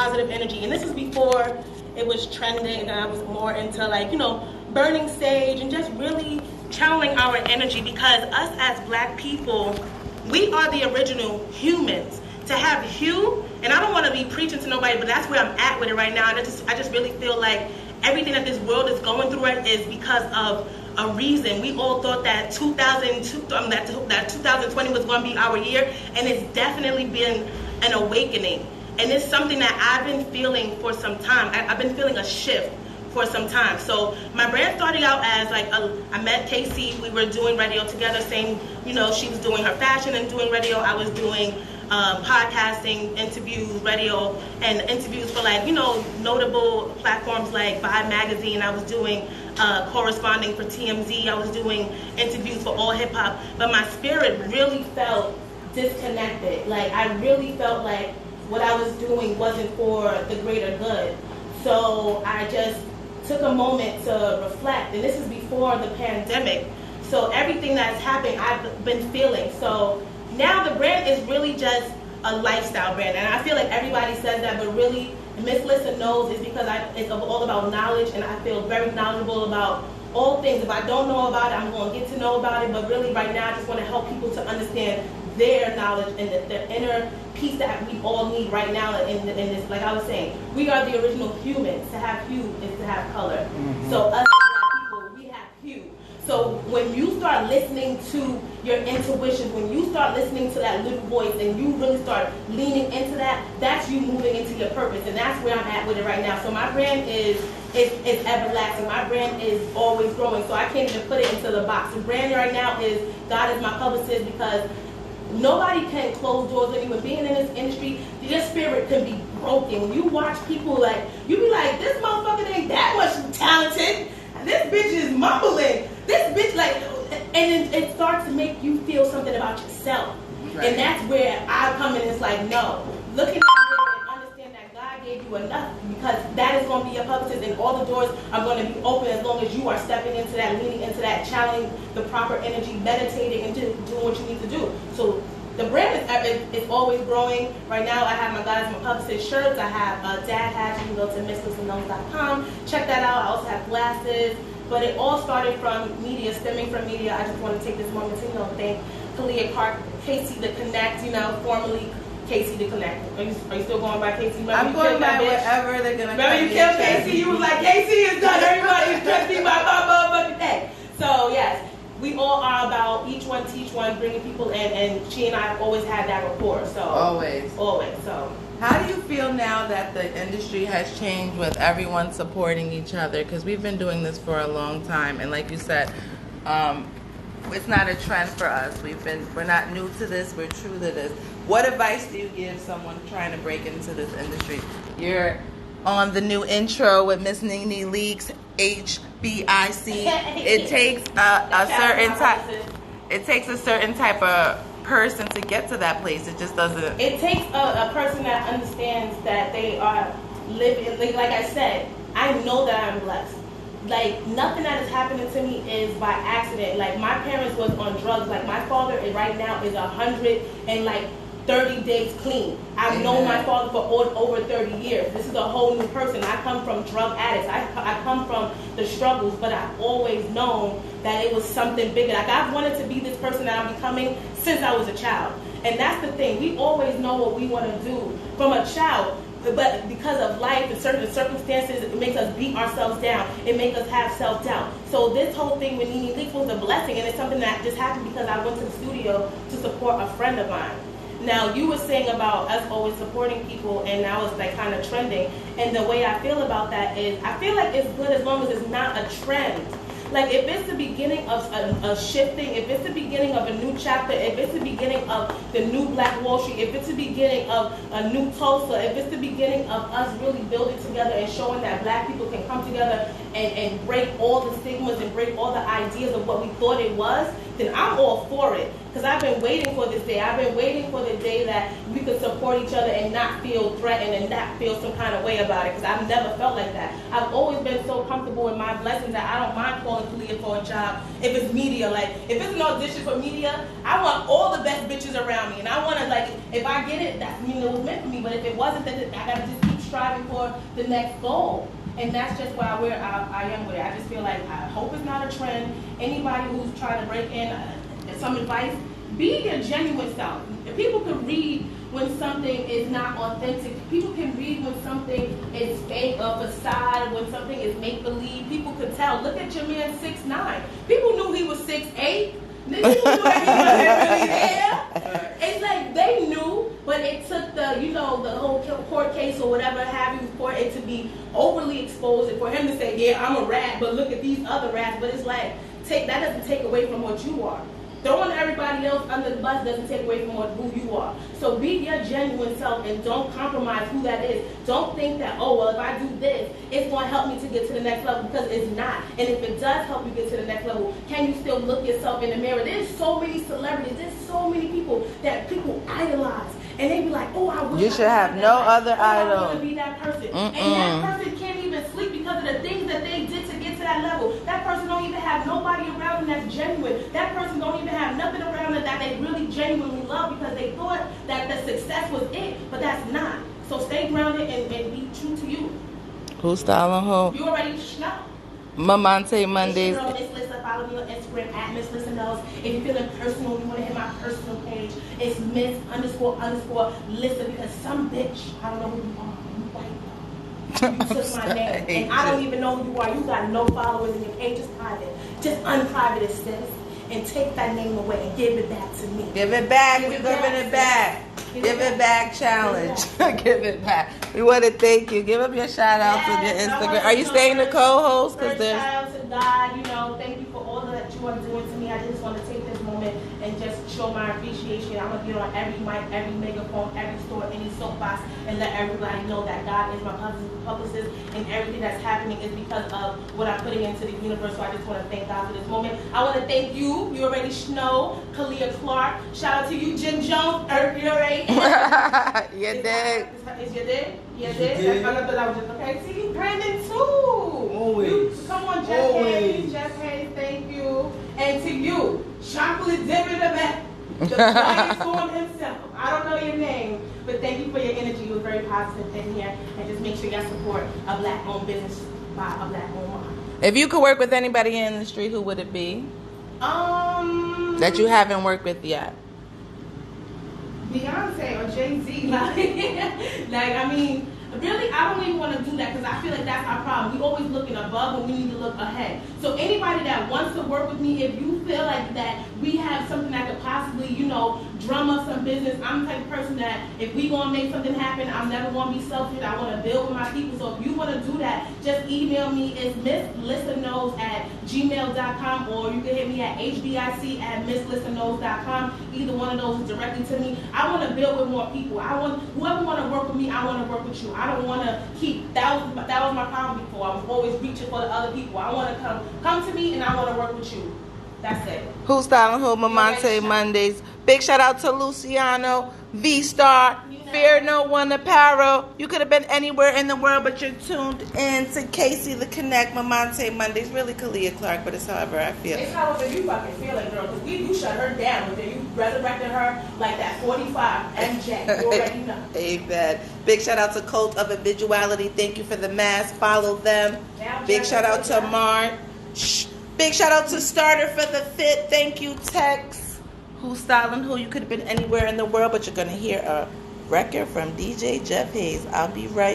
positive energy. And this is before it was trending, and I was more into like, you know, burning sage and just really channeling our energy, because us as black people, we are the original humans. To have hue, and I don't want to be preaching to nobody, but that's where I'm at with it right now. And I just really feel like everything that this world is going through it is because of a reason. We all thought that 2020 was going to be our year, and it's definitely been an awakening. And it's something that I've been feeling for some time. I've been feeling a shift for some time. So my brand started out as like I met Casey. We were doing radio together. Same, you know, she was doing her fashion and doing radio. I was doing podcasting, interviews, radio, and interviews for like, you know, notable platforms like Vibe Magazine. I was doing corresponding for TMZ. I was doing interviews for All Hip Hop. But my spirit really felt disconnected. Like I really felt like what I was doing wasn't for the greater good. So I just took a moment to reflect. And this is before the pandemic. So everything that's happened, I've been feeling. So now the brand is really just a lifestyle brand, and I feel like everybody says that, but really Miss Lissa knows it's because it's all about knowledge, and I feel very knowledgeable about all things. If I don't know about it, I'm going to get to know about it, but really right now I just want to help people to understand their knowledge and the inner piece that we all need right now in this. Like I was saying, we are the original humans. To have hue is to have color. Mm-hmm. So us as black people, we have hue. So when you start listening to your intuition, when you start listening to that little voice and you really start leaning into that, that's you moving into your purpose. And that's where I'm at with it right now. So my brand is everlasting. My brand is always growing. So I can't even put it into the box. The brand right now is God is my publicist, because nobody can close doors on you. And being in this industry, your spirit can be broken. When you watch people, like, you be like, this motherfucker ain't that much talented. This bitch is mumbling. This bitch, like, and it starts to make you feel something about yourself. Right. And that's where I come in. It's like, no, look at that and understand that God gave you enough, because that is going to be your publicist, and all the doors are going to be open as long as you are stepping into that, leaning into that, channeling the proper energy, meditating, and doing what you need to do. So the brand is always growing. Right now, I have my God is my publicist shirts. I have dad hats. You can go to misslissaknows.com. Check that out. I also have glasses. But it all started from media, stemming from media. I just want to take this moment to, you know, thank Kalia Clark, Casey the Connect, you know, formerly Casey the Connect. Are you still going by Casey? Remember I'm going by whatever they're going to Remember you killed Casey? You was like, Casey is done. Everybody is dressed me by my motherfucking day. So, yes, we all are about each one teach one, bringing people in, and she and I have always had that rapport. So Always. So. How do you feel now that the industry has changed with everyone supporting each other? Because we've been doing this for a long time, and like you said, it's not a trend for us. We're not new to this. We're true to this. What advice do you give someone trying to break into this industry? You're on the new intro with Miss Nene Leaks, HBIC. It takes a certain type. It takes a certain type of person to get to that place. It just doesn't. It takes a person that understands that they are living. Like I said, I know that I'm blessed. Like, nothing that is happening to me is by accident. Like, my parents was on drugs. Like, my father right now is 130 days clean. I've known my father for over 30 years. This is a whole new person. I come from drug addicts. I come from the struggles, but I've always known that it was something bigger. Like, I've wanted to be this person that I'm becoming since I was a child. And that's the thing. We always know what we want to do from a child. But because of life and certain circumstances, it makes us beat ourselves down. It makes us have self-doubt. So this whole thing with Nene Leaks was a blessing, and it's something that just happened because I went to the studio to support a friend of mine. Now, you were saying about us always supporting people, and now it's like kind of trending. And the way I feel about that is, I feel like it's good as long as it's not a trend. Like, if it's the beginning of a shifting, if it's the beginning of a new chapter, if it's the beginning of the new Black Wall Street, if it's the beginning of a new Tulsa, if it's the beginning of us really building together and showing that Black people can come together and break all the stigmas and break all the ideas of what we thought it was, then I'm all for it. Because I've been waiting for this day. I've been waiting for the day that we could support each other and not feel threatened and not feel some kind of way about it. Because I've never felt like that. I've always been so comfortable in my blessings that I don't mind calling Kalia for a job if it's media. Like, if it's an audition for media, I want all the best bitches around me. And I want to, like, if I get it, that means it was meant for me. But if it wasn't, then I got to just keep striving for the next goal. And that's just why I am with it. I just feel like I hope it's not a trend. Anybody who's trying to break in, some advice, be your genuine self. If people can read when something is not authentic, people can read when something is fake, a facade, when something is make-believe. People could tell. Look at your man 6'9". People knew he was 6'8". People knew that he wasn't really there. It's like they knew, but it took the whole court case or whatever have you for it to be overly exposed and for him to say, yeah, I'm a rat, but look at these other rats. But it's like, that doesn't take away from what you are. Throwing everybody else under the bus doesn't take away from who you are. So be your genuine self and don't compromise who that is. Don't think that, oh, well, if I do this, it's going to help me to get to the next level, because it's not. And if it does help you get to the next level, can you still look yourself in the mirror? There's so many celebrities. There's so many people that people idolize. And they be like, oh, I wish you should have no other idol. I want to be that person. And that person can't even sleep because of the things that they did to get to that level. That person don't even have nobody around them that's genuine. That person don't even have nothing around them that they really genuinely love, because they thought that the success was it, but that's not. So stay grounded and be true to you. Who's styling who? You already know. Mamante Mondays. It's your girl, Miss Lissa. Follow me on Instagram at Miss Lissa Knows. If you're feeling personal, you want to hit my personal page. It's Miss__Lissa, because some bitch, I don't know who you are. You white girl. You took my name, and I don't even know who you are. You got no followers, and your page is private. Just unprivate it, sis. And take that name away and give it back to me. Give it back. We're giving it back. Give it back challenge. Give it back. We want to thank you. Give up your shout out to your Instagram. Are you staying the co-host? First shout out to God. Thank you for all that you are doing to me. I just want to take this moment and just show my appreciation. I'm going to get on every mic, every megaphone, every store, any soapbox, and let everybody know that God is my publicist, and everything that's happening is because of what I'm putting into the universe. So I just want to thank God for this moment. I want to thank you. You already know. Kalia Clark. Shout out to you, Jim Jones. You already. You did. Is you did? You did? I thought I was just okay. See, Brandon too. Always. Come on, Jeff Hayes. Jeff Hayes, thank you. And to you, Chocolate Dippin' the Flying Storm himself. I don't know your name, but thank you for your energy. You were very positive in here. And just make sure you support a black-owned business by a black-owned mom. If you could work with anybody in the industry, who would it be? That you haven't worked with yet. Beyonce or Jay-Z, really, I don't even want to do that, because I feel like that's our problem. We always looking above when we need to look ahead. So anybody that wants to work with me, if you feel like that we have something that could possibly, drum up some business, I'm the type of person that if we gonna make something happen, I'm never gonna be selfish. I want to build with my people. So if you want to do that, just email me. It's misslissaknows@gmail.com, or you can hit me at hbic@misslissaknows.com. Either one of those is directly to me. I want to build with more people. Whoever want to work with me, I want to work with you. I don't want to keep, that was my problem before. I was always reaching for the other people. I want to come to me, and I want to work with you. That's it. Who's styling who? Mamante Mondays. Big shout out to Luciano, V-Star, Fear No One Apparel. You could have been anywhere in the world, but you're tuned in to Casey the Connect, Mamante Mondays. Really Kalia Clark, but it's however I feel. It's however you fucking feel it, girl. Because you shut her down, and then you resurrected her like that 45 MJ. You already know. Amen. Big shout out to Cult of Individuality. Thank you for the mask. Follow them. Big shout out to Mark. Big shout out to Starter for the fit. Thank you, Tex. Who's styling who? You could have been anywhere in the world, but you're going to hear a record from DJ Jeff Hayes. I'll be right